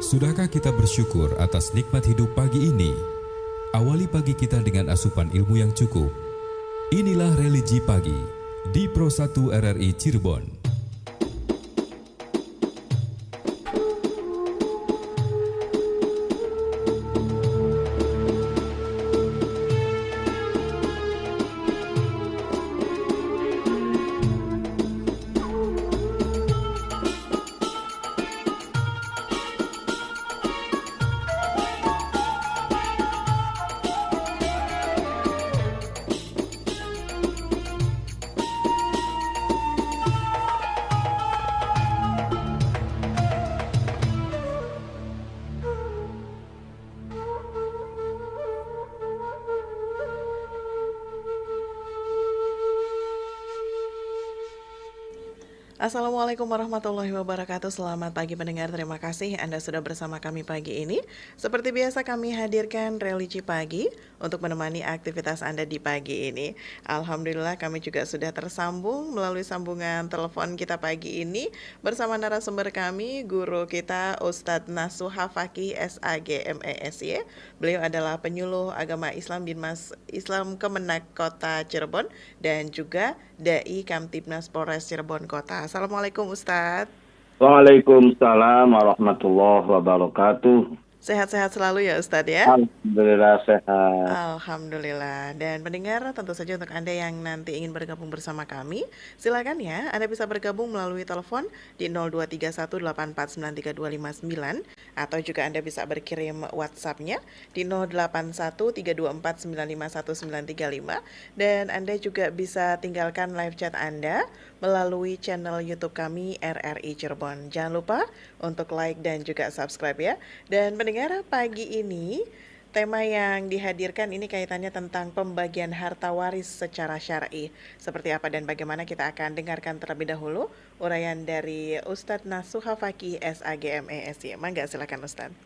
Sudahkah kita bersyukur atas nikmat hidup pagi ini? Awali pagi kita dengan asupan ilmu yang cukup. Inilah Religi Pagi di Pro 1 RRI Cirebon. Assalamualaikum warahmatullahi wabarakatuh. Selamat pagi pendengar, terima kasih Anda sudah bersama kami pagi ini. Seperti biasa kami hadirkan Religi Pagi untuk menemani aktivitas Anda di pagi ini. Alhamdulillah kami juga sudah tersambung melalui sambungan telepon kita pagi ini bersama narasumber kami, guru kita Ustadz Nasuha Fakih SAG MESY. Beliau adalah penyuluh agama Islam Binmas Islam Kemenak Kota Cirebon dan juga Dai Kamtibnas Polres Cirebon Kota. Assalamualaikum Ustadz. Waalaikumsalam warahmatullahi wabarakatuh. Sehat-sehat selalu ya Ustadz ya? Alhamdulillah sehat. Alhamdulillah. Dan pendengar, tentu saja untuk Anda yang nanti ingin bergabung bersama kami, silakan ya, Anda bisa bergabung melalui telepon di 0231849329 atau juga Anda bisa berkirim WhatsApp-nya di 081324951935 dan Anda juga bisa tinggalkan live chat Anda melalui channel YouTube kami RRI Cirebon. Jangan lupa untuk like dan juga subscribe ya. Dan pendengar, pagi ini tema yang dihadirkan ini kaitannya tentang pembagian harta waris secara syar'i. Seperti apa dan bagaimana kita akan dengarkan terlebih dahulu uraian dari Ustadz Nasuha Fakih SAG MESY. Mangga silakan Ustadz.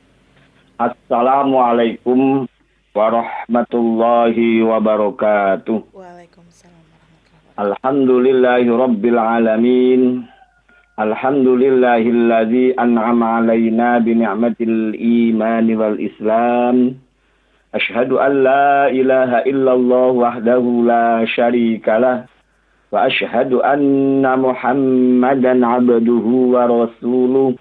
Assalamualaikum warahmatullahi wabarakatuh. Waalaikumsalam warahmatullahi wabarakatuh. Alhamdulillahi rabbil alamin. Alhamdulillahilladzi an'ama alaina bi ni'matil imani wal islam. Asyhadu an la ilaha illallah wahdahu la syarikalah wa asyhadu anna Muhammadan abduhu wa rasuluh.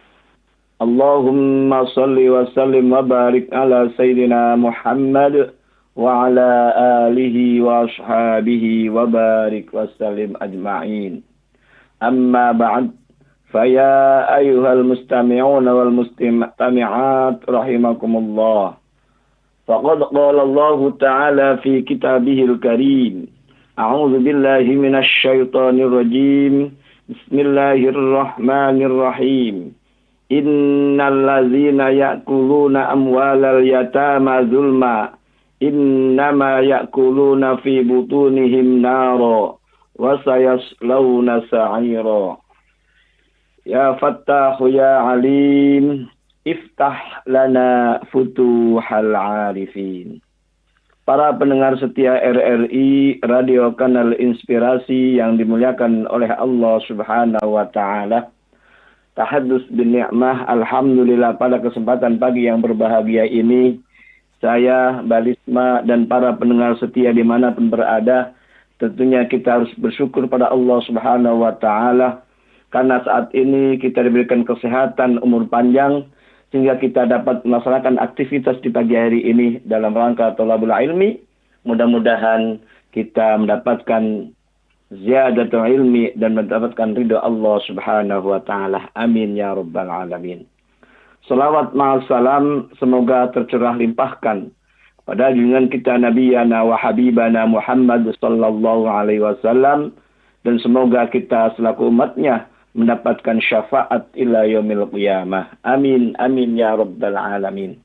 Allahumma salli wa sallim wa barik ala sayyidina Muhammad wa ala alihi wa ashabihi wa barik wa sallim ajma'in. Amma ba'd. Faya ayyuhal mustami'una wal mustami'at rahimakumullah. Faqad qala Allah Ta'ala fi kitabihil karim. A'udzu billahi minasy syaithanir rajim. Bismillahirrahmanirrahim. Innal ladzina ya'kuluna amwalal yatama zulma innama ya'kuluna fi butunihim nara wa sayaslawna sa'ira. Ya Fattahu ya Alim, iftah lana futuhal arifin. Para pendengar setia RRI, Radio Kanal Inspirasi yang dimuliakan oleh Allah Subhanahu wa Ta'ala. Tahadus bin ni'mah, alhamdulillah pada kesempatan pagi yang berbahagia ini, saya, Balisma, dan para pendengar setia dimanapun berada, tentunya kita harus bersyukur pada Allah Subhanahu wa Ta'ala. Karena saat ini kita diberikan kesehatan, umur panjang, sehingga kita dapat melaksanakan aktivitas di pagi hari ini dalam rangka thalabul ilmi. Mudah-mudahan kita mendapatkan ziyadatul ilmi dan mendapatkan ridha Allah Subhanahu wa Ta'ala. Amin ya rabbal alamin. Salawat ma'al salam semoga tercurah limpahkan pada junjungan kita Nabiyana wa Habibana Muhammad sallallahu alaihi wasallam, dan semoga kita selaku umatnya mendapatkan syafaat ila yaumil qiyamah. Amin, amin ya rabbal alamin.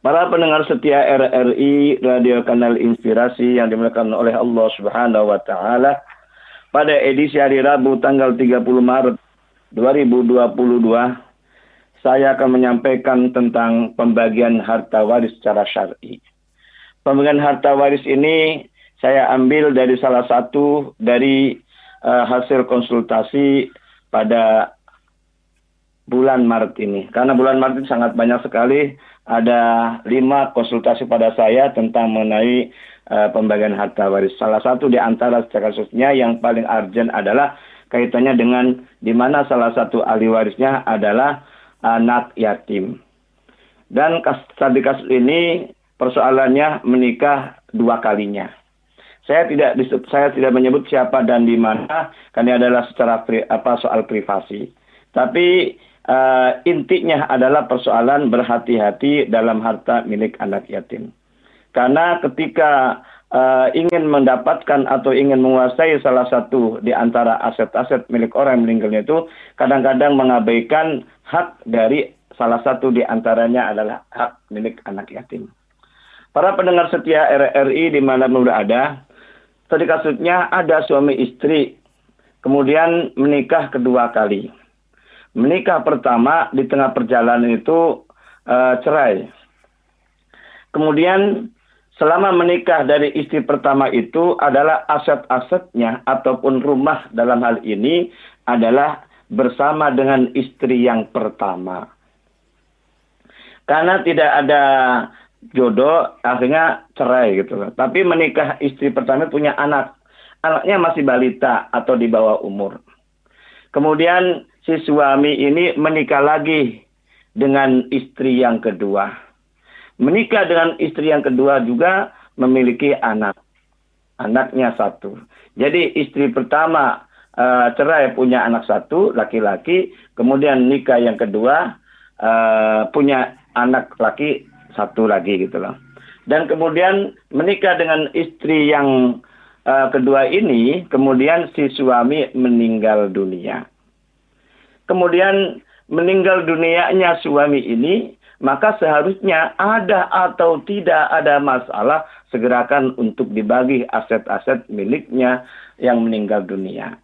Para pendengar setia RRI, Radio Kanal Inspirasi yang dimuliakan oleh Allah Subhanahu wa Ta'ala, pada edisi hari Rabu tanggal 30 Maret 2022, saya akan menyampaikan tentang pembagian harta waris secara syar'i. Pembagian harta waris ini saya ambil dari salah satu dari hasil konsultasi pada bulan Maret ini. Karena bulan Maret ini sangat banyak sekali, ada 5 konsultasi pada saya tentang mengenai pembagian harta waris. Salah satu di antara kasusnya yang paling urgent adalah kaitannya dengan di mana salah satu ahli warisnya adalah anak yatim. Dan di kasus ini persoalannya menikah 2 kalinya. Saya tidak menyebut siapa dan di mana, karena adalah secara soal privasi. Tapi intinya adalah persoalan berhati-hati dalam harta milik anak yatim. Karena ketika ingin mendapatkan atau ingin menguasai salah satu di antara aset-aset milik orang yang meninggalnya itu, kadang-kadang mengabaikan hak dari salah satu di antaranya adalah hak milik anak yatim. Para pendengar setia RRI di mana berada, tadi kasusnya ada suami istri, kemudian menikah kedua kali. Menikah pertama di tengah perjalanan itu cerai. Kemudian selama menikah dari istri pertama itu adalah aset-asetnya ataupun rumah dalam hal ini adalah bersama dengan istri yang pertama. Karena tidak ada jodoh, akhirnya cerai gitu. Tapi menikah istri pertama punya anak. Anaknya masih balita atau di bawah umur. Kemudian si suami ini menikah lagi dengan istri yang kedua. Menikah dengan istri yang kedua juga memiliki anak. Anaknya 1. Jadi istri pertama cerai punya anak 1, laki-laki. Kemudian nikah yang kedua punya anak laki 1 lagi gitu loh. Dan kemudian menikah dengan istri yang kedua ini, kemudian si suami meninggal dunia. Kemudian meninggal dunianya suami ini, maka seharusnya ada atau tidak ada masalah segerakan untuk dibagi aset-aset miliknya yang meninggal dunia.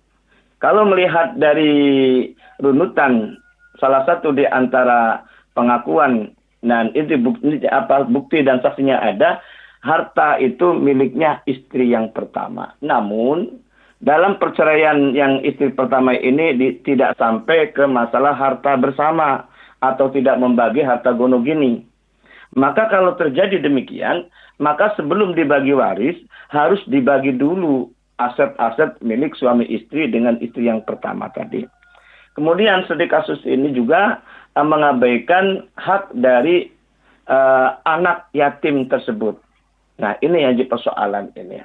Kalau melihat dari runutan salah satu di antara pengakuan dan itu bukti dan saksinya ada, harta itu miliknya istri yang pertama. Namun dalam perceraian yang istri pertama ini tidak sampai ke masalah harta bersama atau tidak membagi harta gono gini. Maka kalau terjadi demikian, maka sebelum dibagi waris harus dibagi dulu aset-aset milik suami istri dengan istri yang pertama tadi. Kemudian studi kasus ini juga mengabaikan hak dari anak yatim tersebut. Nah, ini yang jadi persoalan ini.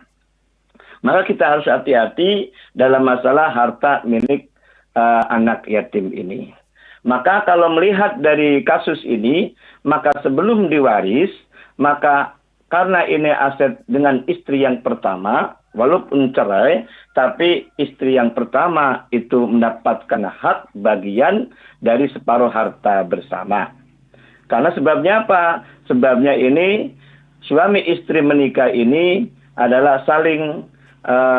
Maka kita harus hati-hati dalam masalah harta milik anak yatim ini. Maka kalau melihat dari kasus ini, maka sebelum diwaris, maka karena ini aset dengan istri yang pertama, walaupun cerai, tapi istri yang pertama itu mendapatkan hak bagian dari separuh harta bersama. Karena sebabnya apa? Sebabnya ini suami istri menikah ini adalah saling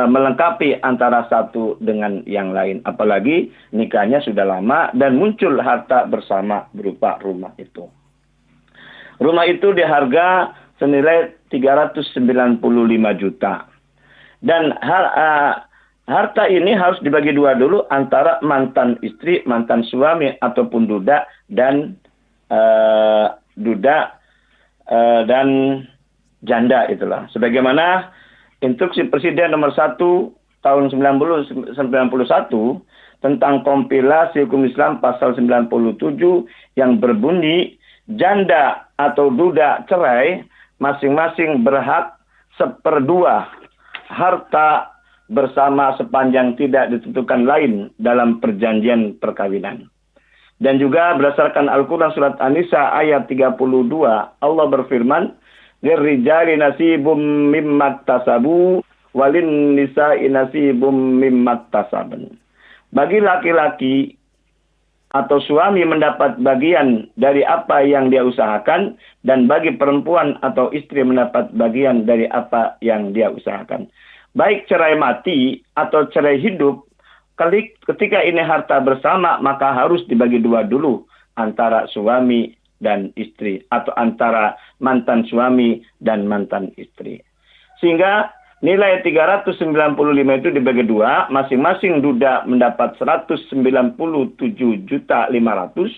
melengkapi antara satu dengan yang lain. Apalagi nikahnya sudah lama dan muncul harta bersama berupa rumah itu. Rumah itu diharga senilai 395 juta. Dan harta ini harus dibagi 2 dulu antara mantan istri, mantan suami ataupun duda dan dan janda itulah. Sebagaimana Instruksi Presiden nomor 1 tahun 1991 tentang kompilasi hukum Islam pasal 97 yang berbunyi janda atau duda cerai masing-masing berhak 1/2 harta bersama sepanjang tidak ditentukan lain dalam perjanjian perkawinan. Dan juga berdasarkan Al-Quran surat An-Nisa ayat 32, Allah berfirman, "Lirrijali nasibum mimmat tasabu walin nisa'i nasibum mimmat tasaban." Bagi laki-laki atau suami mendapat bagian dari apa yang dia usahakan, dan bagi perempuan atau istri mendapat bagian dari apa yang dia usahakan. Baik cerai mati atau cerai hidup, ketika ini harta bersama, maka harus dibagi 2 dulu antara suami dan istri atau antara mantan suami dan mantan istri. Sehingga Nilai 395 itu dibagi dua, masing-masing duda mendapat 197.500.000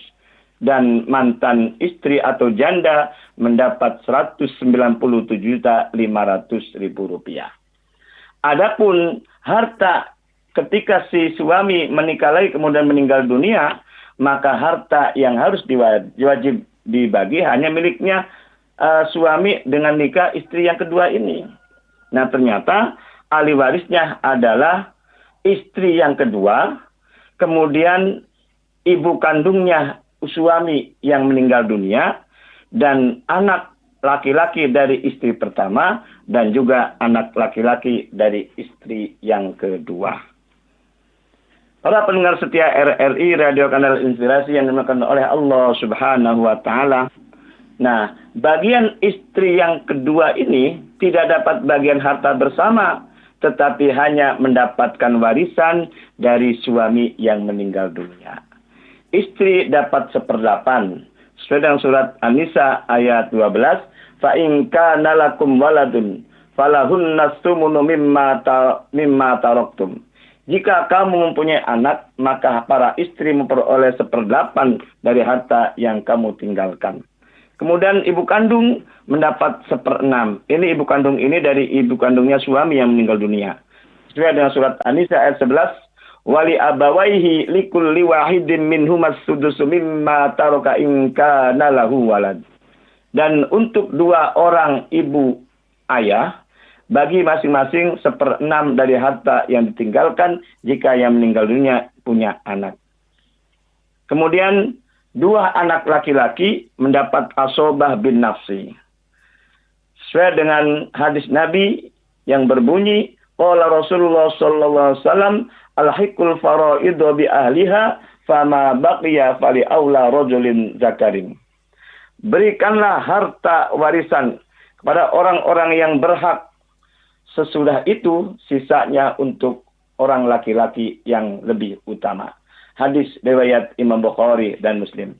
dan mantan istri atau janda mendapat 197.500.000 rupiah. Adapun harta ketika si suami menikah lagi kemudian meninggal dunia, maka harta yang harus wajib dibagi hanya miliknya suami dengan nikah istri yang kedua ini. Nah, ternyata ahli warisnya adalah istri yang kedua, kemudian ibu kandungnya suami yang meninggal dunia, dan anak laki-laki dari istri pertama, dan juga anak laki-laki dari istri yang kedua. Para pendengar setia RRI Radio Kanal Inspirasi yang dimuliakan oleh Allah Subhanahu wa taala. Nah, bagian istri yang kedua ini tidak dapat bagian harta bersama, tetapi hanya mendapatkan warisan dari suami yang meninggal dunia. Istri dapat 1/8. Sesuai dengan surat An-Nisa ayat 12, fa in kana lakum waladun falahunna tsumunu mimma taraktum. Jika kamu mempunyai anak, maka para istri memperoleh 1/8 dari harta yang kamu tinggalkan. Kemudian ibu kandung mendapat 1/6. Ini ibu kandung ini dari ibu kandungnya suami yang meninggal dunia. Sesuai dengan surat An-Nisa ayat 11, wali abawaihi likulli wahidin minhumas sudusu mimma taraka in kana lahu walad. Dan untuk dua orang ibu ayah, bagi masing-masing 1/6 dari harta yang ditinggalkan jika yang meninggal dunia punya anak. Kemudian dua anak laki-laki mendapat asobah bin nafsi. Sesuai dengan hadis Nabi yang berbunyi, qala Rasulullah sallallahu alaihi wasallam, alhiqul faraidu bi ahliha fama baqiya fali aula rajulin zakarin. Berikanlah harta warisan kepada orang-orang yang berhak. Sesudah itu, sisanya untuk orang laki-laki yang lebih utama. Hadis riwayat Imam Bukhari dan Muslim.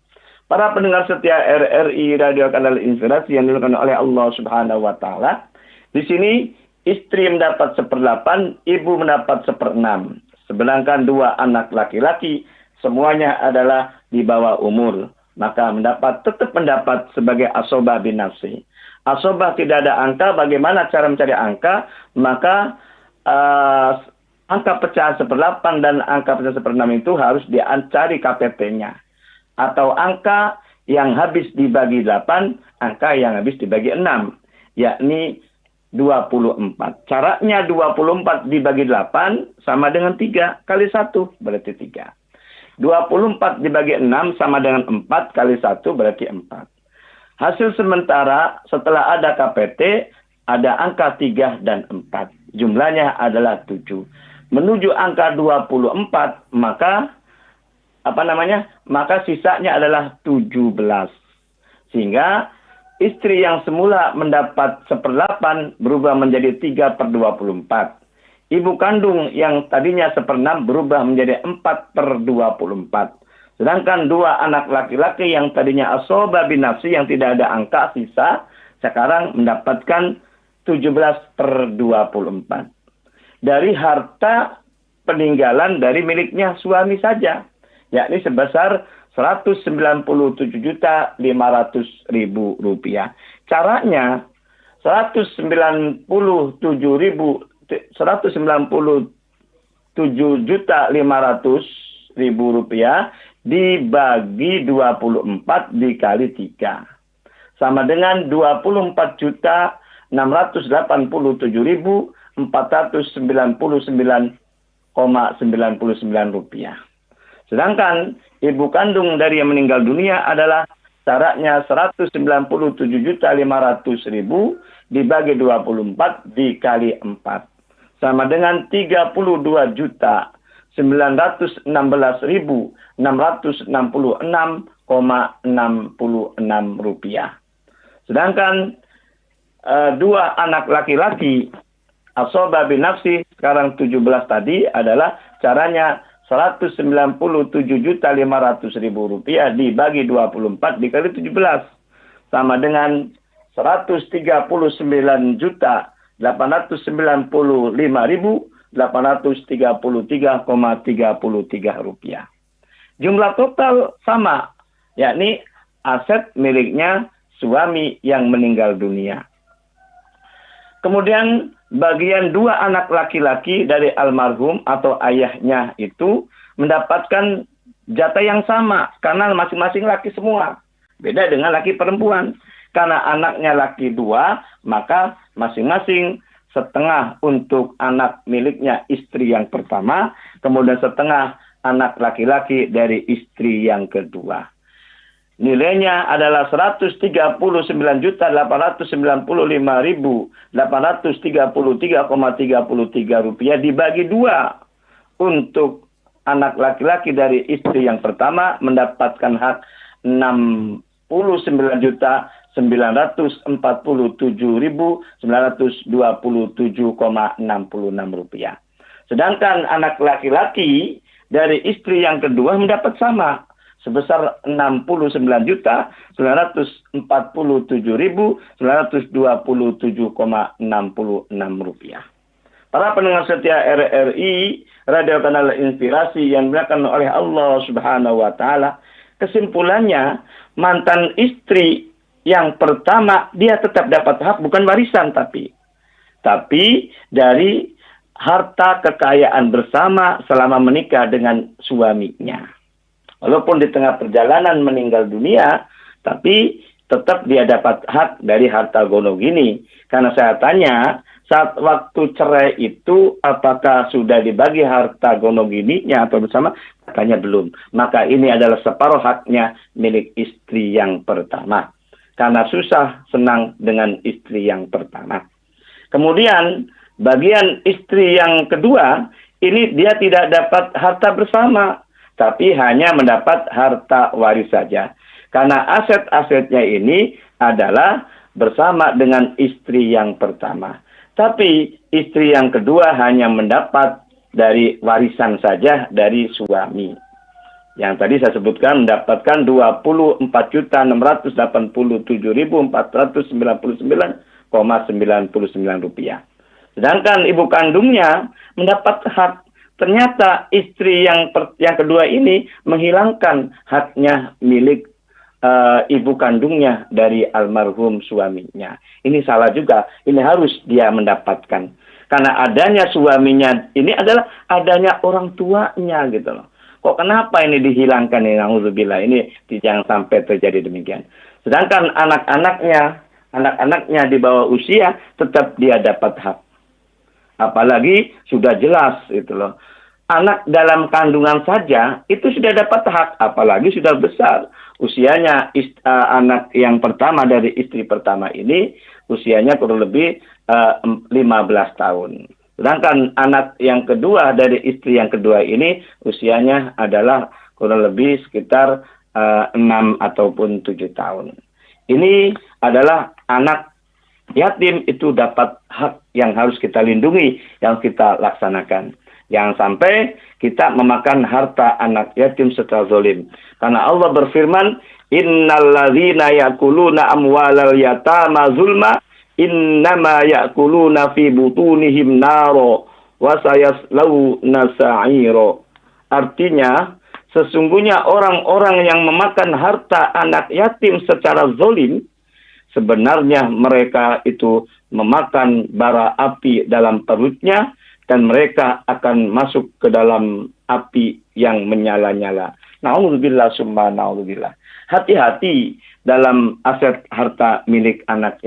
Para pendengar setia RRI Radio Kanal Inspirasi yang dimuliakan oleh Allah Subhanahu wa taala. Di sini istri mendapat 1/8, ibu mendapat 1/6. Sedangkan dua anak laki-laki semuanya adalah di bawah umur, maka tetap mendapat sebagai asobah bin nafsi. Asobah tidak ada angka, bagaimana cara mencari angka? Maka angka pecahan 1/8 dan angka pecahan 1/6 itu harus dicari KPT-nya. Atau angka yang habis dibagi 8, angka yang habis dibagi 6. Yakni 24. Caranya 24 dibagi 8 sama dengan 3 kali 1 berarti 3. 24 dibagi 6 sama dengan 4 kali 1 berarti 4. Hasil sementara setelah ada KPT, ada angka 3 dan 4. Jumlahnya adalah 7. Menuju angka 24, maka sisanya adalah 17. Sehingga istri yang semula mendapat 1/8 berubah menjadi 3/24. Ibu kandung yang tadinya 1/6 berubah menjadi 4/24. Sedangkan dua anak laki-laki yang tadinya asobah bin nafsi yang tidak ada angka sisa, sekarang mendapatkan 17/24. Dari harta peninggalan dari miliknya suami saja, yakni sebesar 197.500.000 rupiah. Caranya 197.500.000 rupiah dibagi 24 dikali 3. Sama dengan 24.689.499,99 rupiah. Sedangkan ibu kandung dari yang meninggal dunia adalah syaratnya 197.500.000 dibagi 24 dikali 4. Sama dengan 32.916.666,66 rupiah. Sedangkan dua anak laki-laki asobah bin nafsi sekarang 17 tadi adalah caranya 197.500.000 rupiah dibagi 24 dikali 17 sama dengan 139.666,66 Rp895.833,33 Jumlah total sama, yakni aset miliknya suami yang meninggal dunia. Kemudian bagian 2 anak laki-laki dari almarhum atau ayahnya itu mendapatkan jatah yang sama karena masing-masing laki semua. Beda dengan laki perempuan. Karena anaknya laki 2, maka masing-masing setengah untuk anak miliknya istri yang pertama, kemudian setengah anak laki-laki dari istri yang kedua. Nilainya adalah Rp139.895.833,33 dibagi 2 untuk anak laki-laki dari istri yang pertama mendapatkan hak Rp69.947.927,66. Sedangkan anak laki-laki dari istri yang kedua mendapat sama sebesar Rp69.947.927,66. Para pendengar setia RRI, Radio Kanal Inspirasi yang dimuliakan oleh Allah Subhanahu wa taala, kesimpulannya mantan istri yang pertama dia tetap dapat hak, bukan warisan tapi dari harta kekayaan bersama selama menikah dengan suaminya. Walaupun di tengah perjalanan meninggal dunia, tapi tetap dia dapat hak dari harta gonog ini. Karena saya tanya, saat waktu cerai itu apakah sudah dibagi harta gonog ininya atau bersama? Katanya belum. Maka ini adalah separuh haknya milik istri yang pertama. Karena susah senang dengan istri yang pertama. Kemudian bagian istri yang kedua, ini dia tidak dapat harta bersama, tapi hanya mendapat harta waris saja. Karena aset-asetnya ini adalah bersama dengan istri yang pertama. Tapi istri yang kedua hanya mendapat dari warisan saja dari suami. Yang tadi saya sebutkan mendapatkan Rp24.489.499,99. Sedangkan ibu kandungnya mendapat hak. Ternyata istri yang kedua ini menghilangkan haknya milik ibu kandungnya dari almarhum suaminya. Ini salah juga. Ini harus dia mendapatkan. Karena adanya suaminya ini adalah adanya orang tuanya gitu loh. Kok kenapa ini dihilangkan ini? Na'udzubillah, ini jangan sampai terjadi demikian. Sedangkan anak-anaknya di bawah usia tetap dia dapat hak. Apalagi sudah jelas itu loh. Anak dalam kandungan saja itu sudah dapat hak, apalagi sudah besar. Usianya anak yang pertama dari istri pertama ini usianya kurang lebih 15 tahun. Sedangkan anak yang kedua dari istri yang kedua ini usianya adalah kurang lebih sekitar 6 ataupun 7 tahun. Ini adalah anak yatim, itu dapat hak yang harus kita lindungi, yang kita laksanakan. Jangan sampai kita memakan harta anak yatim secara zalim. Karena Allah berfirman, "Innalladzina ya'kuluna amwalal yatama zulma, innama ya'kuluna fi butunihim naro, wa sayaslawna sa'iro." Artinya, sesungguhnya orang-orang yang memakan harta anak yatim secara zalim, sebenarnya mereka itu memakan bara api dalam perutnya, dan mereka akan masuk ke dalam api yang menyala-nyala. Na'udzubillah summa na'udzubillah. Hati-hati dalam aset harta milik anak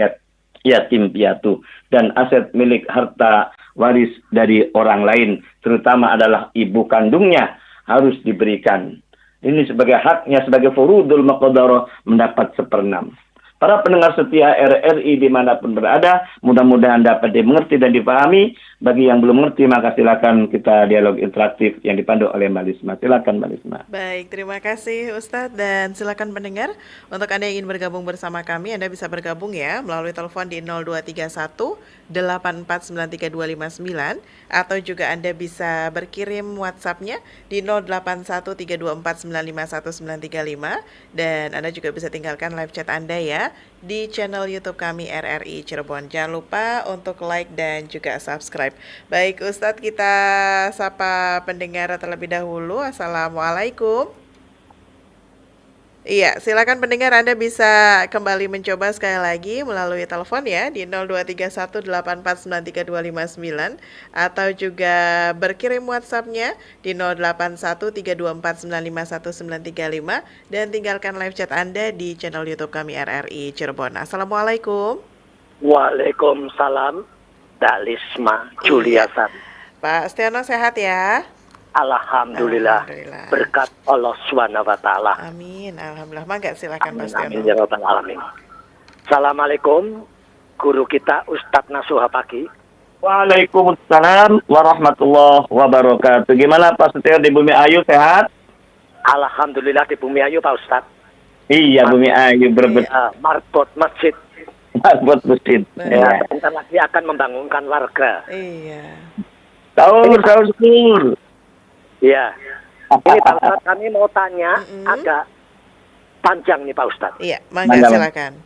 yatim piatu dan aset milik harta waris dari orang lain, terutama adalah ibu kandungnya, harus diberikan. Ini sebagai haknya, sebagai furudul maqadarah, mendapat 1/6. Para pendengar setia RRI dimanapun berada, mudah-mudahan dapat dimengerti dan dipahami. Bagi yang belum mengerti, maka silakan kita dialog interaktif yang dipandu oleh Mbak Lisma. Silakan Mbak Lisma. Baik, terima kasih Ustadz, dan silakan pendengar, untuk Anda yang ingin bergabung bersama kami, Anda bisa bergabung ya melalui telepon di 0231 8493 atau juga Anda bisa berkirim WhatsApp-nya di 081324951935, dan Anda juga bisa tinggalkan live chat Anda ya juga di channel YouTube kami RRI Cirebon. Jangan lupa untuk like dan juga subscribe. Baik Ustadz, kita sapa pendengar terlebih dahulu. Assalamualaikum. Iya, silakan pendengar, Anda bisa kembali mencoba sekali lagi melalui telepon ya di 0231849329 atau juga berkirim WhatsApp-nya di 081324951935 dan tinggalkan live chat Anda di channel YouTube kami RRI Cirebon. Assalamualaikum. Waalaikumsalam. Dalisma Juliasan. Pak Astiono sehat ya? Alhamdulillah. Berkat Allah SWT. Amin. Alhamdulillah. Mangga silakan Pak Astiono. Amin ya rabbal alamin. Assalamualaikum guru kita Ustadz Nasuha Pagi. Waalaikumsalam warahmatullahi wabarakatuh. Gimana Pak Setia di Bumi Ayu, sehat? Alhamdulillah di Bumi Ayu Pak Ustadz. Iya, Bumi Ayu berbet. Marbot masjid. Marbot masjid. Ya, bentar lagi akan membangunkan warga. Iya. Sahur. Iya. Ini Pak Ustadz, kami mau tanya agak panjang nih Pak Ustadz. Iya, mangga silakan.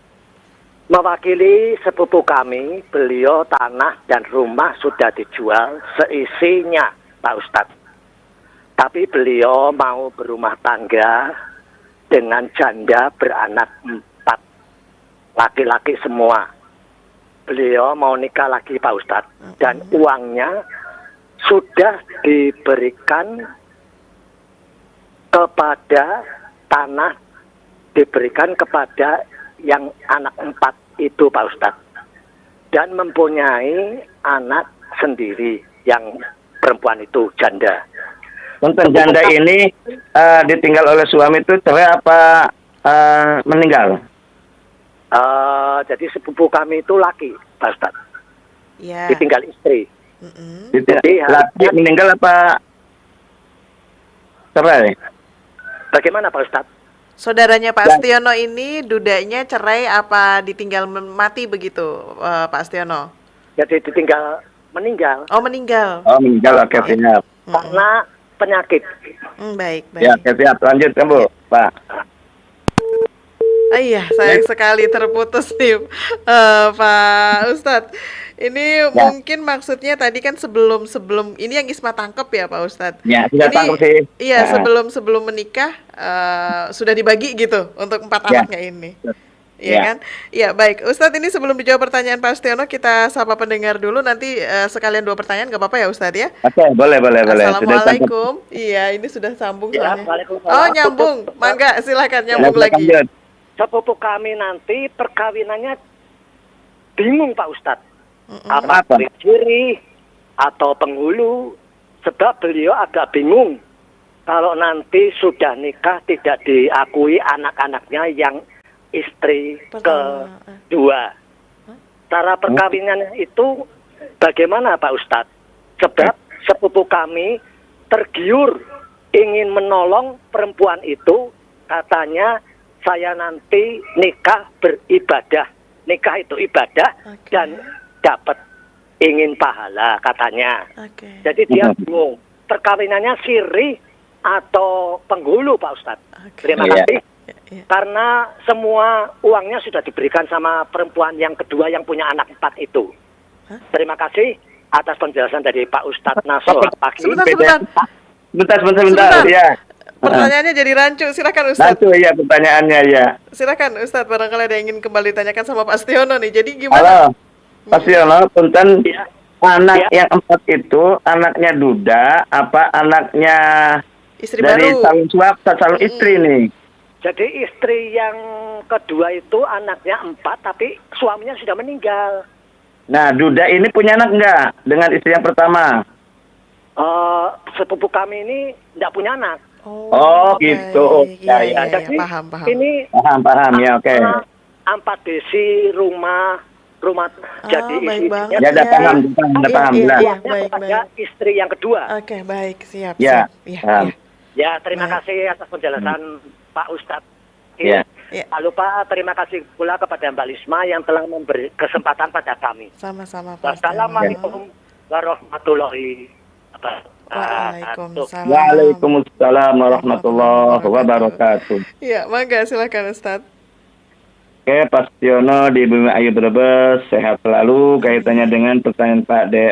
Mewakili sepupu kami, beliau tanah dan rumah sudah dijual seisinya Pak Ustadz. Tapi beliau mau berumah tangga dengan janda beranak 4. Laki-laki semua. Beliau mau nikah lagi Pak Ustadz. Dan uangnya sudah diberikan kepada tanah, diberikan kepada yang anak 4 itu Pak Ustadz. Dan mempunyai anak sendiri yang perempuan itu, janda. Untuk janda ini ditinggal oleh suami itu cerai apa meninggal? Jadi sepupu kami itu laki Pak Ustadz. Ya. Ditinggal istri. Jadi laki meninggal apa cerai? Bagaimana Pak Ustadz? Saudaranya Pak Astiono ini dudanya cerai apa ditinggal mati begitu Pak Astiono? Jadi ditinggal meninggal. Oh meninggal. Oh meninggal, oke siap. Karena penyakit. Baik. Ya oke siap, lanjut Bu Pak. Iya, sayang sekali terputus nih Pak Ustadz. Ini mungkin maksudnya tadi kan sebelum ini yang Isma tangkep ya Pak Ustadz. Ya, sudah tangkep sih. Iya, sebelum menikah sudah dibagi gitu untuk 4 anaknya ini. Iya kan? Iya, baik. Ustadz, ini sebelum dijawab pertanyaan Pak Astiono, kita sapa pendengar dulu, nanti sekalian 2 pertanyaan, nggak apa-apa ya Ustadz ya? Oke, boleh. Assalamualaikum. Iya, ini sudah sambung Ya, soalnya. Oh, nyambung. Mangga, silakan nyambung lagi. Sepupu kami nanti perkawinannya bingung Pak Ustadz. Apa ciri atau penghulu, sebab beliau agak bingung kalau nanti sudah nikah tidak diakui anak-anaknya yang istri kedua. Cara perkawinannya itu bagaimana Pak Ustadz? Sebab sepupu kami tergiur ingin menolong perempuan itu, katanya saya nanti nikah beribadah. Nikah itu ibadah dan dapat ingin pahala katanya. Jadi dia bingung perkawinannya siri atau penghulu Pak Ustadz. Terima kasih. Karena semua uangnya sudah diberikan sama perempuan yang kedua yang punya anak 4 itu. Terima kasih atas penjelasan dari Pak Ustadz Nasuha Pagi. Sebentar. Ya. Pertanyaannya jadi rancu, silakan Ustadz. Rancu ya pertanyaannya ya. Silakan Ustadz, barangkali ada yang ingin kembali tanyakan sama Pak Astiono nih. Jadi gimana? Halo, Pak Astiono, punten anak yang 4 itu anaknya duda apa anaknya istri dari baru? calon istri nih. Jadi istri yang kedua itu anaknya 4 tapi suaminya sudah meninggal. Nah, duda ini punya anak enggak dengan istri yang pertama? Sepupu kami ini enggak punya anak. Oh gitu. Ya, Jadi paham. ini paham ya, oke. 4 desi rumah jadi isinya. Ya, udah paham. Iya, baik. Istri yang kedua. Oke, baik, siap. Ya, Ya, terima kasih atas penjelasan Pak Ustadz. Ya. Tak lupa terima kasih pula kepada Mbak Lisma yang telah memberi kesempatan pada kami. Sama-sama Pak. Wassalamualaikum warahmatullahi Waalaikumsalam. Waalaikumsalam warahmatullahi wabarakatuh. Ya, mangga silakan Ustadz. Oke, Pak Setiono di Bumi Ayu Brebes, sehat selalu. Kaitannya dengan pertanyaan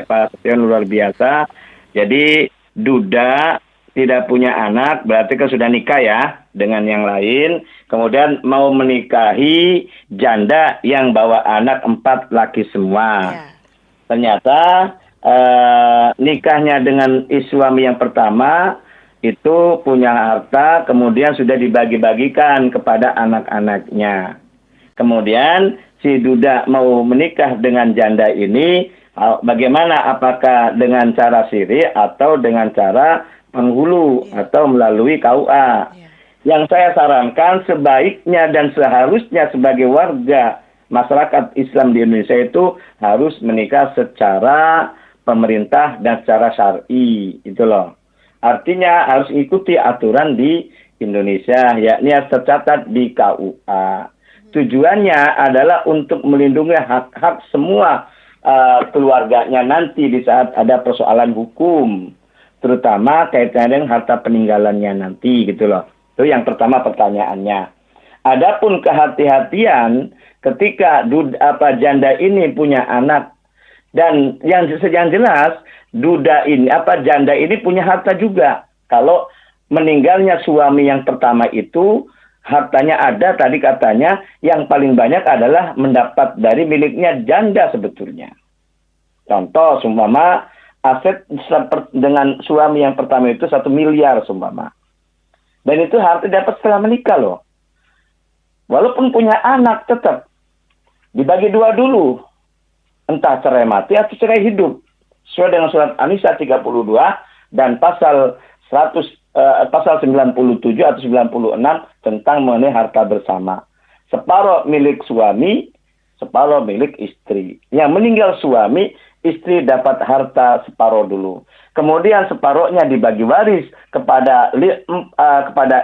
Pak Setiono luar biasa. Jadi duda tidak punya anak, berarti kan sudah nikah ya dengan yang lain. Kemudian mau menikahi janda yang bawa anak 4 laki semua. Ya. Ternyata nikahnya dengan suami yang pertama itu punya harta, kemudian sudah dibagi-bagikan kepada anak-anaknya. Kemudian si duda mau menikah dengan janda ini, bagaimana? Apakah dengan cara siri atau dengan cara penghulu atau melalui KUA? Yang saya sarankan sebaiknya dan seharusnya sebagai warga masyarakat Islam di Indonesia itu harus menikah secara pemerintah dan secara syar'i, itu loh. Artinya harus ikuti aturan di Indonesia, yakni harus tercatat di KUA. Tujuannya adalah untuk melindungi hak-hak semua keluarganya nanti di saat ada persoalan hukum, terutama kaitannya dengan harta peninggalannya nanti, gitu loh. Itu yang pertama pertanyaannya. Adapun kehati-hatian ketika janda ini punya anak, dan yang jelas janda ini punya harta juga. Kalau meninggalnya suami yang pertama itu hartanya ada, tadi katanya yang paling banyak adalah mendapat dari miliknya janda sebetulnya. Contoh, seumpama aset dengan suami yang pertama itu 1 miliar seumpama. Dan itu harta dapat setelah menikah loh. Walaupun punya anak tetap dibagi 2 dulu. Entah cerai mati atau cerai hidup. Sesuai dengan surat An-Nisa 32 dan pasal 97 atau 96 tentang mengenai harta bersama. Separuh milik suami, separuh milik istri. Yang meninggal suami, istri dapat harta separuh dulu. Kemudian separuhnya dibagi waris kepada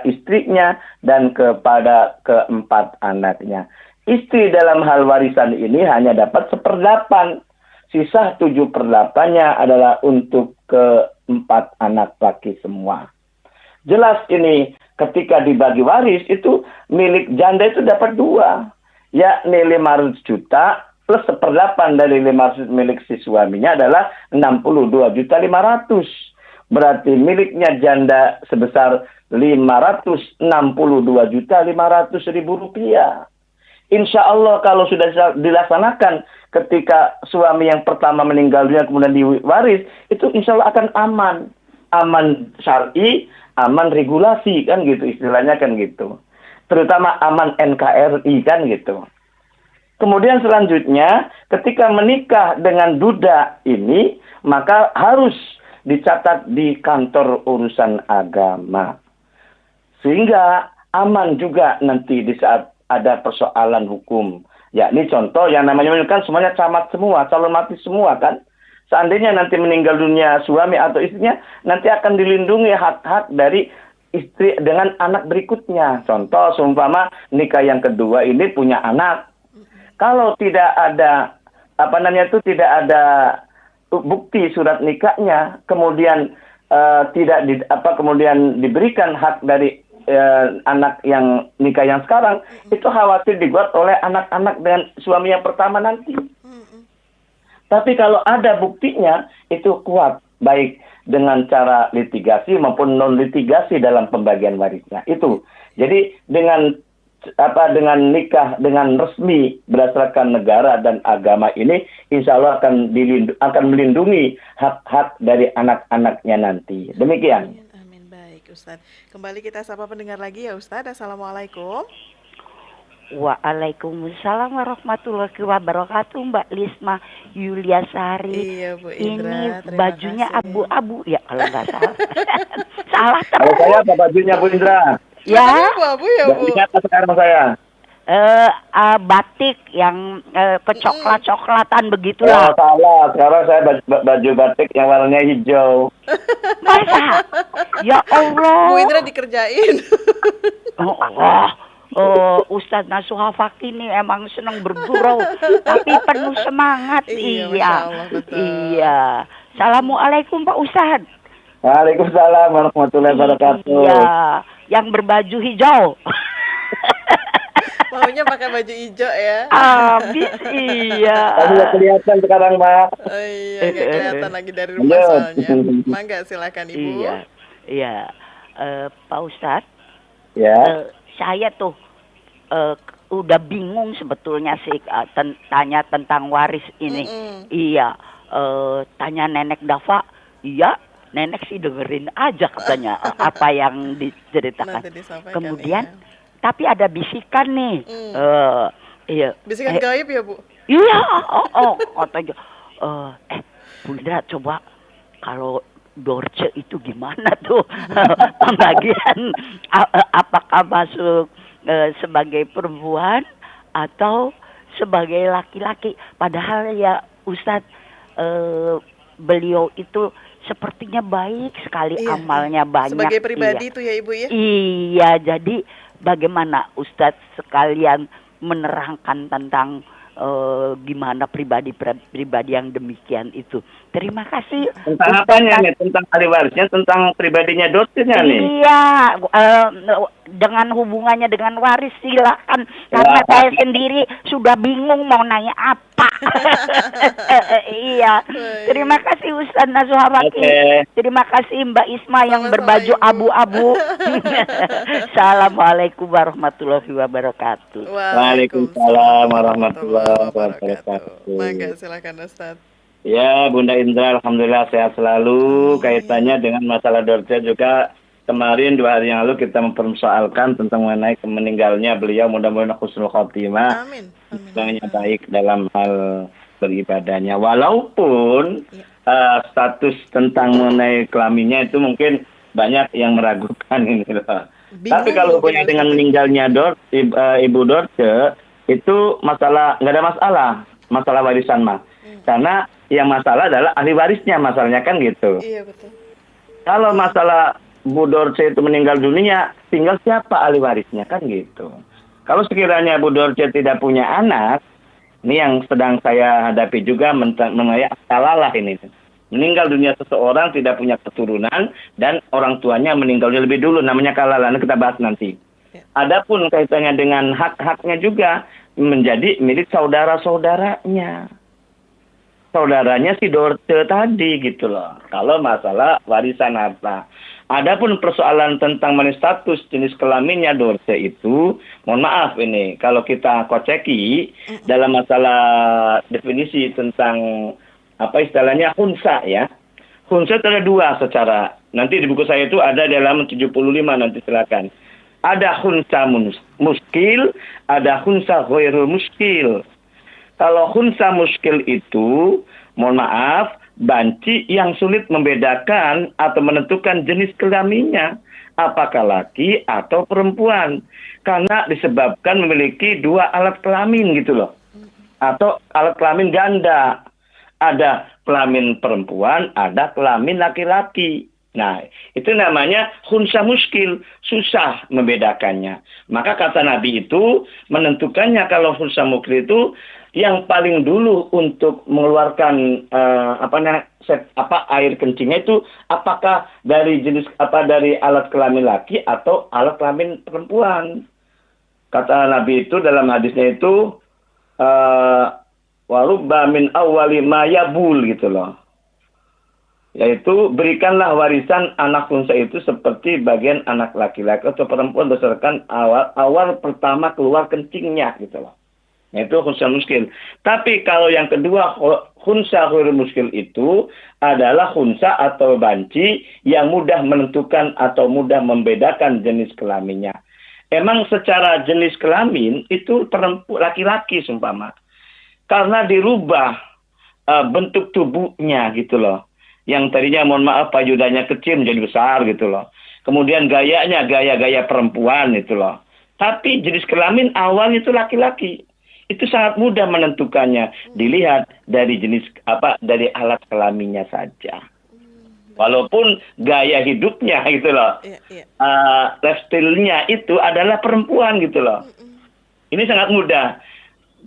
istrinya dan kepada 4 anaknya. Istri dalam hal warisan ini hanya dapat 1/8. Sisa 7/8-nya adalah untuk ke-4 anak laki semua. Jelas ini ketika dibagi waris itu milik janda itu dapat 2. Yakni 500 juta plus 1/8 dari 500 milik si suaminya adalah 62.500.000. Berarti miliknya janda sebesar 562.500.000 rupiah. Insya Allah kalau sudah dilaksanakan ketika suami yang pertama meninggal dunia kemudian diwaris, itu insya Allah akan aman. Aman syar'i, aman regulasi, kan gitu istilahnya kan gitu. Terutama aman NKRI kan gitu. Kemudian selanjutnya ketika menikah dengan duda ini, maka harus dicatat di kantor urusan agama. Sehingga aman juga nanti di saat ada persoalan hukum. Yakni contoh yang namanya kan semuanya camat semua, calon mati semua kan. Seandainya nanti meninggal dunia suami atau istrinya, nanti akan dilindungi hak-hak dari istri dengan anak berikutnya. Contoh, seumpama nikah yang kedua ini punya anak. Kalau tidak ada, tidak ada bukti surat nikahnya, kemudian kemudian diberikan hak dari anak yang nikah yang sekarang, itu khawatir dibuat oleh anak-anak dengan suami yang pertama nanti. Tapi kalau ada buktinya, itu kuat. Baik dengan cara litigasi maupun non-litigasi dalam pembagian warisnya. Itu. Jadi dengan nikah dengan resmi berdasarkan negara dan agama ini, insya Allah akan melindungi hak-hak dari anak-anaknya nanti. Demikian. Amin. Baik, Ustadz. Kembali kita sapa pendengar lagi ya Ustadz. Assalamualaikum. Waalaikumsalam warahmatullahi wabarakatuh, Mbak Lisma Yuliasari. Iya, Bu Indra. Ini bajunya abu-abu ya kalau nggak salah. Salah terus. Kalau saya apa bajunya Bu Indra? Ya. Abu-abu ya Bu. Bajunya apa sekarang saya? Batik yang kecoklat-coklatan Oh, begitulah. salah. Sekarang saya baju batik yang warnanya hijau. Masa? Ya Allah. Bu Indra dikerjain. Oh, Allah. Ustadz Nasuha Fakih ini emang senang bergurau, tapi penuh semangat. Iya, Masya Allah, betul. Iya. Assalamualaikum Pak Ustadz. Waalaikumsalam warahmatullahi wabarakatuh. Iya, yang berbaju hijau. Maunya pakai baju hijau ya. Habis iya. Kamu nggak kelihatan sekarang, Mbak. Oh iya, nggak kelihatan lagi dari rumah soalnya. Mangga, silakan Ibu. Iya. Iya. Pak Ustadz, Ya. saya tuh udah bingung sebetulnya sih tanya tentang waris ini. Iya. Tanya Nenek Dafa, iya. Nenek sih dengerin aja katanya apa yang diceritakan. Kemudian, tapi ada bisikan nih. Iya. Bisikan gaib ya, Bu? Iya, katanya. Bunda, coba kalau Dorce itu gimana tuh pembagian? Apakah masuk sebagai perempuan atau sebagai laki-laki? Padahal ya Ustadz, beliau itu sepertinya baik sekali, amalnya banyak. Sebagai pribadi itu ya Ibu ya? Iya, jadi bagaimana Ustadz sekalian menerangkan tentang gimana pribadi yang demikian itu. Terima kasih. Tentang apanya nih? Tentang ahli warisnya, tentang pribadinya dosennya nih? Iya, dengan hubungannya dengan waris silakan. Karena saya sendiri sudah bingung mau nanya apa. Iya. Terima kasih Ustaz Nasuha Fakih. Terima kasih Mbak Isma yang berbaju abu-abu. Assalamualaikum warahmatullahi wabarakatuh. Waalaikumsalam warahmatullahi wabarakatuh. Mangga, silakan Ustaz. Ya, Bunda Indra, alhamdulillah sehat selalu. Kaitannya dengan masalah Dorce juga kemarin 2 hari yang lalu kita mempersoalkan tentang mengenai meninggalnya beliau. Mudah-mudahan husnul khotimah. Amin. Yang baik dalam hal beribadahnya. Walaupun status tentang mengenai kelaminnya itu mungkin banyak yang meragukan ini loh. Tapi kalau punya dengan meninggalnya Ibu Dorce itu masalah, nggak ada masalah warisan mah. Karena yang masalah adalah ahli warisnya, masalahnya kan gitu. Iya, betul. Kalau masalah Bu Dorce itu meninggal dunia, tinggal siapa ahli warisnya kan gitu. Kalau sekiranya Bu Dorce tidak punya anak, ini yang sedang saya hadapi juga mengenai kalalah ini. Meninggal dunia seseorang tidak punya keturunan dan orang tuanya meninggalnya lebih dulu, namanya kalalah. Kita bahas nanti. Ya. Adapun kaitannya dengan hak-haknya juga menjadi milik saudara-saudaranya. Saudaranya si Dorce tadi gitu loh. Kalau masalah warisan harta. Adapun persoalan tentang status jenis kelaminnya Dorce itu, mohon maaf ini, kalau kita koceki dalam masalah definisi tentang apa istilahnya khunsa ya. Khunsa ada 2 secara. Nanti di buku saya itu ada di halaman 75 nanti silakan. Ada khunsa muskil, ada khunsa ghairul muskil. Kalau khunsa muskil itu, mohon maaf, banci yang sulit membedakan atau menentukan jenis kelaminnya, apakah laki atau perempuan. Karena disebabkan memiliki 2 alat kelamin gitu loh. Atau alat kelamin ganda. Ada kelamin perempuan, ada kelamin laki-laki. Nah, itu namanya khunsa muskil, susah membedakannya. Maka kata Nabi itu menentukannya kalau khunsa muskil itu yang paling dulu untuk mengeluarkan air kencingnya itu apakah dari jenis dari alat kelamin laki atau alat kelamin perempuan. Kata Nabi itu dalam hadisnya itu warubba min awwali ma yabul gitu loh. Yaitu berikanlah warisan anak unsa itu seperti bagian anak laki-laki atau perempuan berdasarkan awal pertama keluar kencingnya gitu loh. Itu khunsa muskil. Tapi kalau yang kedua khunsa ghairul muskil itu adalah khunsa atau banci yang mudah menentukan atau mudah membedakan jenis kelaminnya. Emang secara jenis kelamin itu laki-laki sumpama. Karena dirubah bentuk tubuhnya gitu loh. Yang tadinya mohon maaf payudannya kecil menjadi besar gitu loh. Kemudian gayanya gaya perempuan gitu loh. Tapi jenis kelamin awalnya itu laki-laki. Itu sangat mudah menentukannya. Dilihat dari jenis dari alat kelaminnya saja. Walaupun gaya hidupnya gitu loh. Lifestyle-nya itu adalah perempuan gitu loh. Ini sangat mudah.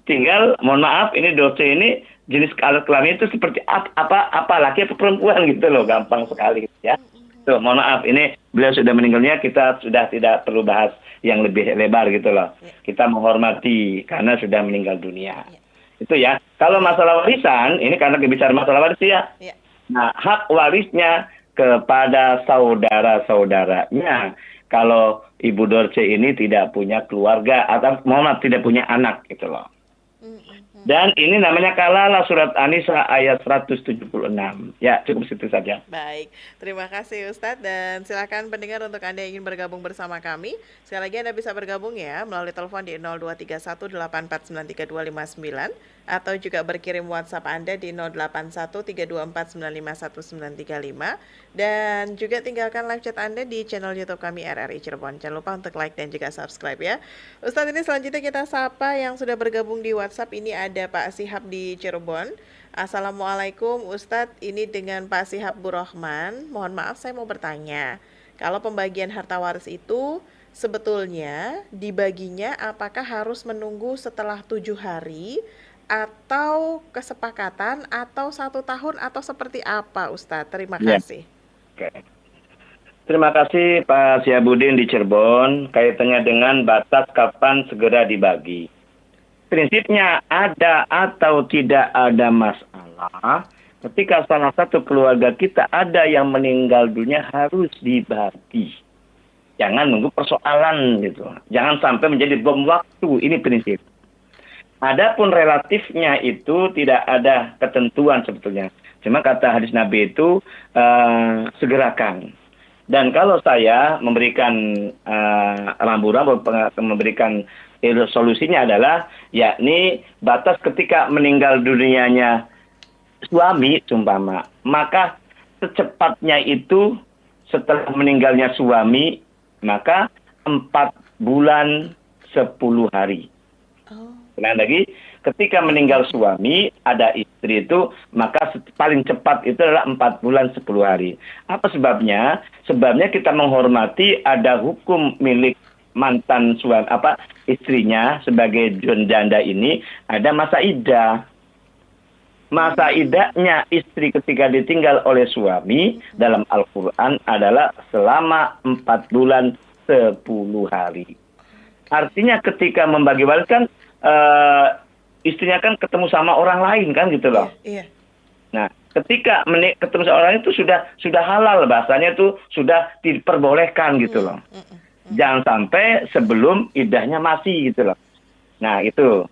Tinggal mohon maaf ini Dorce ini jenis alat kelamin itu seperti apa laki atau perempuan gitu loh, gampang sekali ya. Tuh, mohon maaf, ini beliau sudah meninggalnya, kita sudah tidak perlu bahas yang lebih lebar gitu loh. Kita menghormati karena sudah meninggal dunia. Itu ya. Kalau masalah warisan, ini karena bicara masalah waris ya. Nah, hak warisnya kepada saudara-saudaranya. Kalau Ibu Dorce ini tidak punya keluarga atau mohon maaf tidak punya anak gitu loh. Dan ini namanya Kalala surat An-Nisa ayat 176. Ya, cukup situ saja. Baik, terima kasih Ustadz dan silakan pendengar untuk Anda yang ingin bergabung bersama kami. Sekali lagi Anda bisa bergabung ya melalui telepon di 0231849329 atau juga berkirim WhatsApp Anda di 081324951935 dan juga tinggalkan live chat Anda di channel YouTube kami RRI Cirebon. Jangan lupa untuk like dan juga subscribe ya. Ustadz, ini selanjutnya kita sapa yang sudah bergabung di WhatsApp. Ini ada Pak Sihab di Cirebon. Assalamualaikum Ustadz, ini dengan Pak Sihab Burahman. Mohon maaf saya mau bertanya, kalau pembagian harta waris itu sebetulnya dibaginya apakah harus menunggu setelah 7 hari atau kesepakatan atau 1 tahun atau seperti apa Ustadz? Terima kasih. Oke. Terima kasih Pak Sihabudin di Cirebon. Kaitannya dengan batas kapan segera dibagi. Prinsipnya ada atau tidak ada masalah. Ketika salah satu keluarga kita ada yang meninggal dunia harus dibagi. Jangan nunggu persoalan gitu. Jangan sampai menjadi bom waktu. Ini prinsip. Adapun relatifnya itu tidak ada ketentuan sebetulnya. Cuma kata hadis Nabi itu segerakan. Dan kalau saya memberikan rambu-rambu, memberikan solusinya adalah yakni batas ketika meninggal dunianya suami sumpama, maka secepatnya itu setelah meninggalnya suami maka 4 bulan 10 hari. Nah, lagi ketika meninggal suami ada istri itu maka paling cepat itu adalah 4 bulan 10 hari. Apa sebabnya? Sebabnya kita menghormati ada hukum milik mantan suami istrinya sebagai janda ini ada masa iddah. Masa iddahnya istri ketika ditinggal oleh suami dalam Al-Qur'an adalah selama 4 bulan 10 hari. Artinya ketika membagi waris kan istrinya kan ketemu sama orang lain kan gitu loh. Iya. Nah, ketika ketemu sama orang itu sudah halal bahasanya itu sudah diperbolehkan gitu loh. Jangan sampai sebelum iddahnya masih gitu loh. Nah, itu.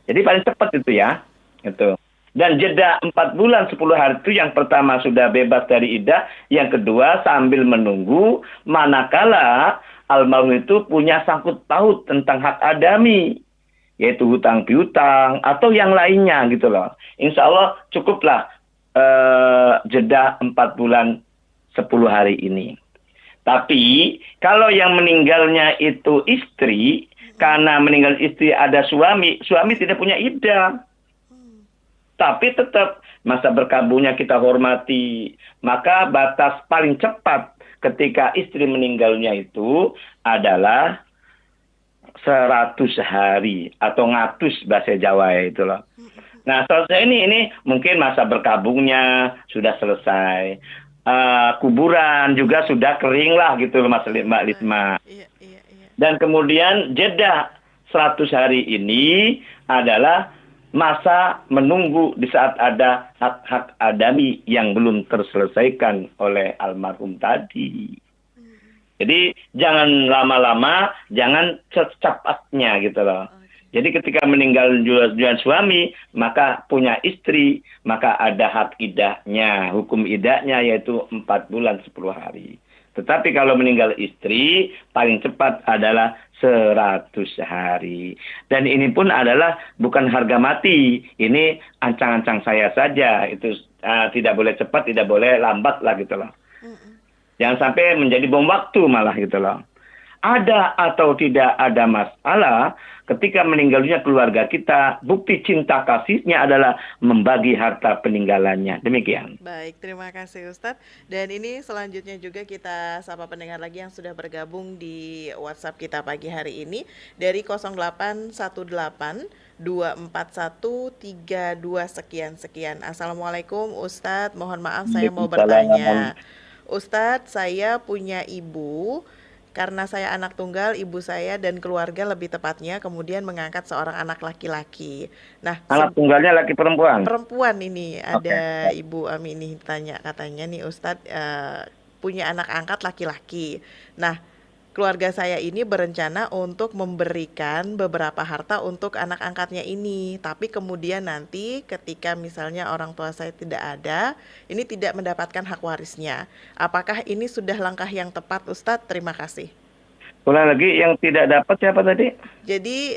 Jadi paling cepat itu ya. Itu. Dan jeda 4 bulan 10 hari itu yang pertama sudah bebas dari iddah, yang kedua sambil menunggu manakala almarhum itu punya sangkut paut tentang hak adami, yaitu hutang piutang atau yang lainnya gitu loh. Insya Allah cukuplah jeda 4 bulan 10 hari ini. Tapi kalau yang meninggalnya itu istri, karena meninggal istri ada suami tidak punya iddah. Tapi tetap masa berkabungnya kita hormati. Maka batas paling cepat ketika istri meninggalnya itu adalah 100 hari atau ngatus bahasa Jawa ya itu loh. Nah, selesai ini mungkin masa berkabungnya sudah selesai. Kuburan juga sudah kering lah gitu Mbak Lisma. Dan kemudian jeda 100 hari ini adalah masa menunggu di saat ada hak-hak adami yang belum terselesaikan oleh almarhum tadi. Jadi jangan lama-lama, jangan secepatnya gitu loh. Jadi ketika meninggal jual suami, maka punya istri, maka ada hak iddahnya. Hukum iddahnya yaitu 4 bulan 10 hari. Tetapi kalau meninggal istri, paling cepat adalah 100 hari. Dan ini pun adalah bukan harga mati. Ini ancang-ancang saya saja. Itu tidak boleh cepat, tidak boleh lambat lah gitu loh. Jangan sampai menjadi bom waktu malah gitu loh. Ada atau tidak ada masalah ketika meninggalnya keluarga kita, bukti cinta kasihnya adalah membagi harta peninggalannya. Demikian. Baik, terima kasih Ustadz. Dan ini selanjutnya juga kita sapa pendengar lagi yang sudah bergabung di WhatsApp kita pagi hari ini dari 0818 241 32 sekian. Assalamualaikum Ustadz, mohon maaf saya mau bertanya. Ustadz, saya punya ibu, karena saya anak tunggal, ibu saya dan keluarga lebih tepatnya kemudian mengangkat seorang anak laki-laki. Nah, Anak tunggalnya laki perempuan. perempuan ini Oke. ada Ibu Ami ini tanya, katanya nih Ustadz, punya anak angkat laki-laki. Nah, keluarga saya ini berencana untuk memberikan beberapa harta untuk anak angkatnya ini, tapi kemudian nanti ketika misalnya orang tua saya tidak ada, ini tidak mendapatkan hak warisnya. Apakah ini sudah langkah yang tepat, Ustadz? Terima kasih. Ulang lagi, yang tidak dapat siapa tadi? Jadi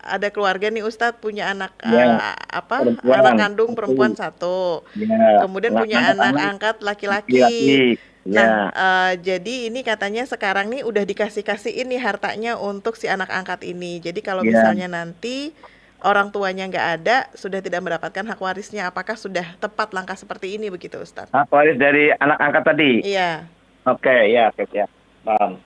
ada keluarga nih Ustadz punya anak Ya, perempuan. anak kandung perempuan satu, Ya, kemudian punya anak angkat laki-laki. laki-laki. Nah, Ya, jadi ini katanya sekarang nih udah dikasih ini hartanya untuk si anak angkat ini. Jadi kalau Ya. misalnya nanti orang tuanya nggak ada, sudah tidak mendapatkan hak warisnya. Apakah sudah tepat langkah seperti ini begitu Ustadz? hak waris dari anak angkat tadi. Iya. Oke, ya, paham.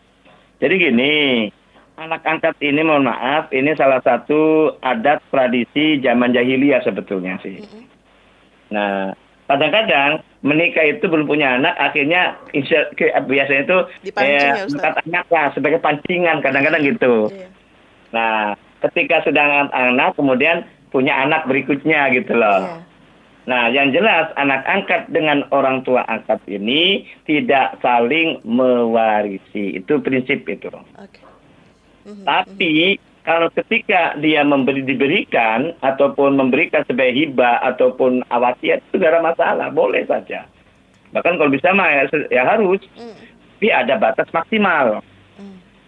Jadi gini, anak angkat ini mohon maaf, ini salah satu adat tradisi zaman jahiliyah sebetulnya sih. Nah, kadang-kadang menikah itu belum punya anak, akhirnya biasanya itu Dipancing ya, Ustaz? angkat anak lah sebagai pancingan, kadang-kadang gitu. Iya. Nah, ketika sudah angkat anak, kemudian punya anak berikutnya gitu loh. Iya. Nah, yang jelas anak angkat dengan orang tua angkat ini tidak saling mewarisi. Itu prinsip itu. Oke. Tapi kalau ketika dia diberikan ataupun memberikan sebagai hibah ataupun wasiat itu tidak ada masalah, boleh saja. Bahkan kalau bisa mah ya harus. Tapi ada batas maksimal.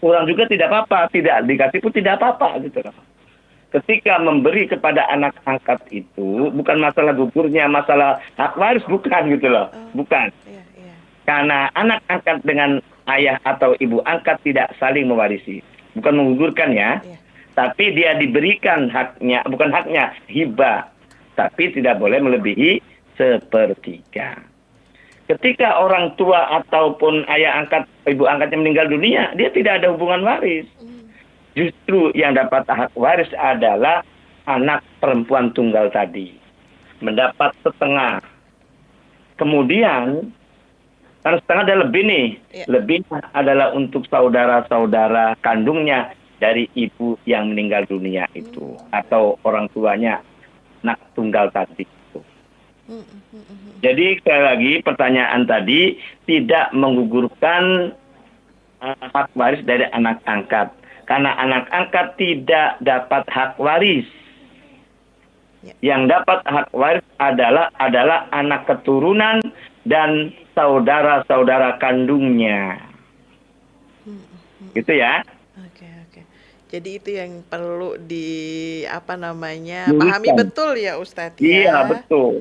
Kurang juga tidak apa-apa, tidak dikasih pun tidak apa-apa gitu loh. Ketika memberi kepada anak angkat itu bukan masalah gugurnya, masalah hak waris bukan gitu loh. Bukan. Iya, iya. Karena anak angkat dengan ayah atau ibu angkat tidak saling mewarisi. Bukan menggugurkan ya. Iya. Tapi dia diberikan haknya, bukan haknya, hibah. Tapi tidak boleh melebihi sepertiga. Ketika orang tua ataupun ayah angkat, ibu angkatnya meninggal dunia, dia tidak ada hubungan waris. Justru yang dapat hak waris adalah anak perempuan tunggal tadi. Mendapat setengah. Kemudian, karena setengah ada lebih nih. Iya. Lebih adalah untuk saudara-saudara kandungnya dari ibu yang meninggal dunia itu. Atau orang tuanya anak tunggal tadi itu. Jadi sekali lagi pertanyaan tadi tidak menggugurkan hak waris dari anak angkat. Karena anak angkat tidak dapat hak waris. Yang dapat hak waris adalah anak keturunan dan saudara-saudara kandungnya. Gitu ya. Oke. Jadi itu yang perlu pahami Luruskan. betul ya Ustadz ya. Iya, betul.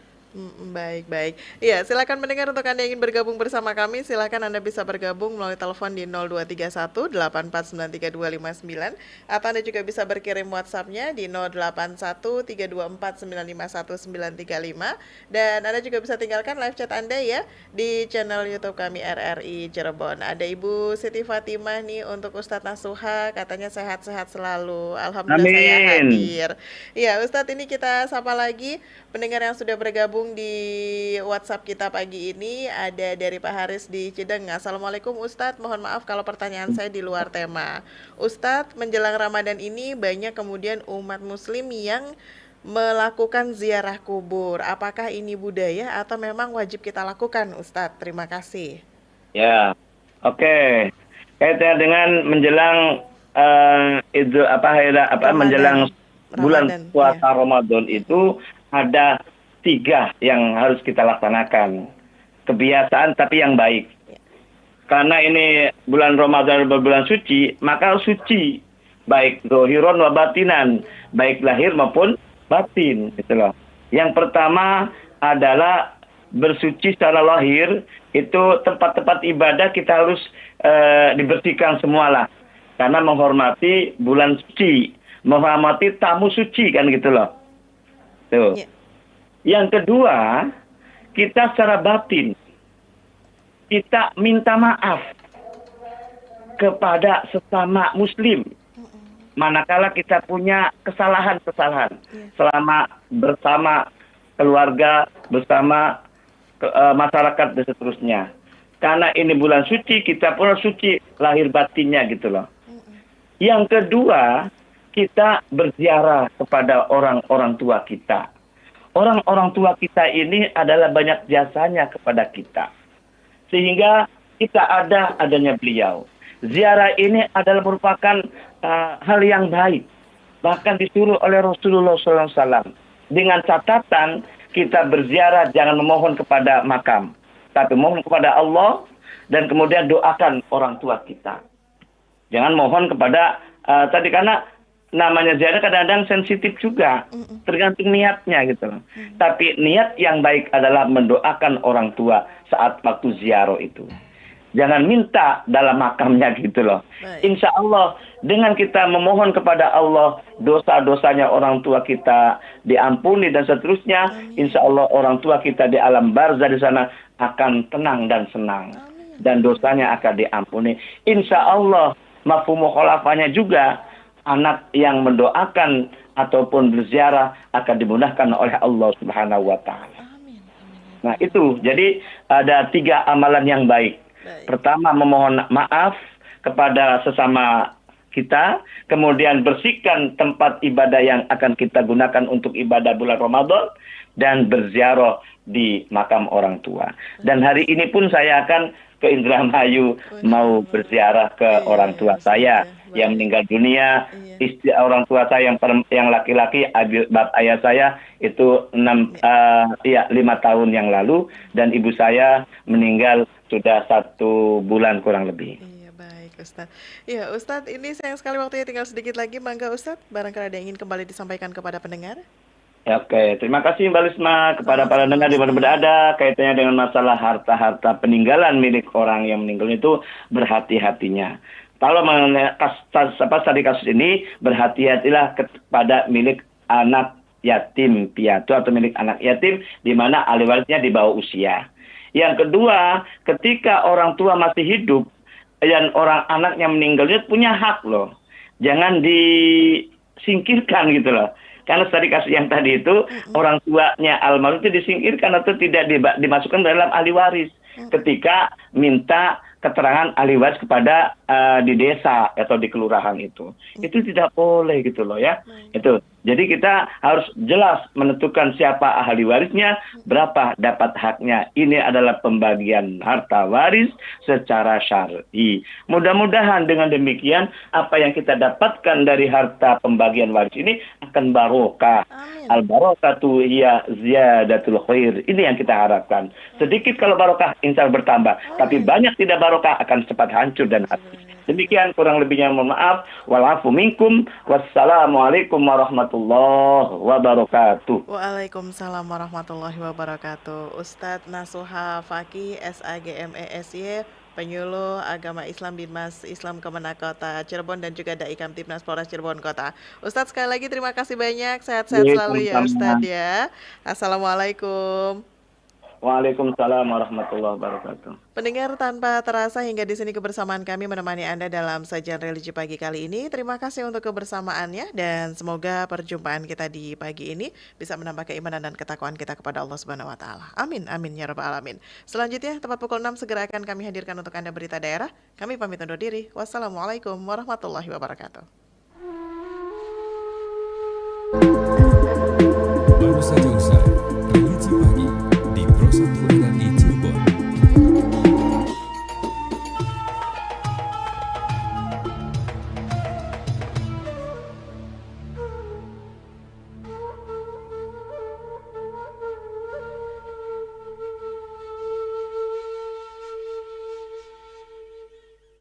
Baik. Iya, silakan mendengar untuk Anda yang ingin bergabung bersama kami, silakan Anda bisa bergabung melalui telepon di 0231 84932259 atau Anda juga bisa berkirim WhatsApp-nya di 081 324 951 935 dan Anda juga bisa tinggalkan live chat Anda ya di channel YouTube kami RRI Cirebon. Ada Ibu Siti Fatimah nih untuk Ustadz Nasuha, katanya sehat-sehat selalu. Alhamdulillah saya Amin. hadir. Iya, Ustadz ini kita sapa lagi pendengar yang sudah bergabung di WhatsApp kita pagi ini. Ada dari Pak Haris di Cideng. Assalamualaikum Ustadz, mohon maaf kalau pertanyaan saya di luar tema. Ustadz, menjelang Ramadan ini banyak kemudian umat muslim yang melakukan ziarah kubur. Apakah ini budaya atau memang wajib kita lakukan Ustadz? Terima kasih. Ya. Oke. Kaitan dengan menjelang menjelang bulan Ramadan, puasa Ramadan itu ada 3 yang harus kita laksanakan. Kebiasaan tapi yang baik. Karena ini bulan Ramadan berbulan suci, maka harus suci. Baik dohiron wa batinan. Baik lahir maupun batin. Gitu loh. Yang pertama adalah bersuci secara lahir. Itu tempat-tempat ibadah kita harus dibersihkan semualah. Karena menghormati bulan suci. Menghormati tamu suci kan gitu loh. Tuh. Ya. Yang kedua, kita secara batin, kita minta maaf kepada sesama muslim. Manakala kita punya kesalahan-kesalahan selama bersama keluarga, bersama masyarakat dan seterusnya. karena ini bulan suci, kita pun harus suci lahir batinnya gitu loh. Yang kedua, kita berziarah kepada orang-orang tua kita. Orang-orang tua kita ini adalah banyak jasanya kepada kita. Sehingga kita adanya beliau. Ziarah ini adalah merupakan hal yang baik. Bahkan disuruh oleh Rasulullah SAW. Dengan catatan kita berziarah jangan memohon kepada makam. Tapi mohon kepada Allah dan kemudian doakan orang tua kita. Jangan mohon kepada tadi karena namanya ziarah kadang-kadang sensitif juga. Tergantung niatnya gitu. Tapi niat yang baik adalah mendoakan orang tua saat waktu ziarah itu. Jangan minta dalam makamnya gitu loh. Insya Allah dengan kita memohon kepada Allah dosa-dosanya orang tua kita diampuni dan seterusnya. Insya Allah orang tua kita di alam barzah di sana akan tenang dan senang. Dan dosanya akan diampuni. Insya Allah mafhum mukhalafahnya juga anak yang mendoakan ataupun berziarah akan dimudahkan oleh Allah Subhanahu wa Ta'ala. Nah itu, jadi ada 3 amalan yang baik. Pertama, memohon maaf kepada sesama kita, kemudian bersihkan tempat ibadah yang akan kita gunakan untuk ibadah bulan Ramadan, dan berziarah di makam orang tua. Dan hari ini pun saya akan ke Indramayu mau berziarah ke orang tua saya yang meninggal dunia. Istri orang tua saya yang laki-laki, ayah saya itu 5 tahun yang lalu, dan ibu saya meninggal sudah 1 bulan kurang lebih. Iya, baik Ustadz. Iya Ustadz, ini sayang sekali waktunya tinggal sedikit lagi. Mangga Ustadz, barangkali ada yang ingin kembali disampaikan kepada pendengar. Ya, oke, terima kasih Mbak Lisma kepada para pendengar di mana berada kaitannya dengan masalah harta-harta peninggalan milik orang yang meninggal itu berhati-hatinya. Kalau mengenai kasus ini berhati-hatilah kepada milik anak yatim piatu atau milik anak yatim di mana ahli warisnya di bawah usia. Yang kedua, ketika orang tua masih hidup dan orang anaknya meninggalnya punya hak loh. Jangan disingkirkan gitu loh. Karena tadi kasus yang tadi itu orang tuanya almarhum itu disingkirkan atau tidak dimasukkan dalam ahli waris ketika minta keterangan ahli waris kepada di desa atau di kelurahan itu tidak boleh gitu loh ya. Itu jadi kita harus jelas menentukan siapa ahli warisnya, berapa dapat haknya. Ini adalah pembagian harta waris secara syar'i. Mudah-mudahan dengan demikian apa yang kita dapatkan dari harta pembagian waris ini akan barokah. Al-barakatu hiya ziyadatul khair. Ini yang kita harapkan. Sedikit kalau barokah insya Allah bertambah, tapi banyak tidak barokah akan cepat hancur dan habis. Demikian kurang lebihnya mohon maaf. Walafu minkum. Wassalamualaikum warahmatullahi wabarakatuh. Waalaikumsalam warahmatullahi wabarakatuh. Ustadz Nasuha Fakih, SAGMESY, penyuluh agama Islam Binmas Islam Kemenak Kota Cirebon dan juga Dai Kamtibnas Polres Cirebon Kota. Ustadz sekali lagi terima kasih banyak. Sehat-sehat selalu ya Ustadz ya. Assalamualaikum. Waalaikumsalam warahmatullahi wabarakatuh. Pendengar, tanpa terasa hingga di sini kebersamaan kami menemani Anda dalam sajian religi pagi kali ini. Terima kasih untuk kebersamaannya dan semoga perjumpaan kita di pagi ini bisa menambah keimanan dan ketakwaan kita kepada Allah Subhanahu wa taala. Amin amin ya rabbal alamin. Selanjutnya tepat pukul 6 segera akan kami hadirkan untuk Anda berita daerah. Kami pamit undur diri. Wassalamualaikum warahmatullahi wabarakatuh. Baru saja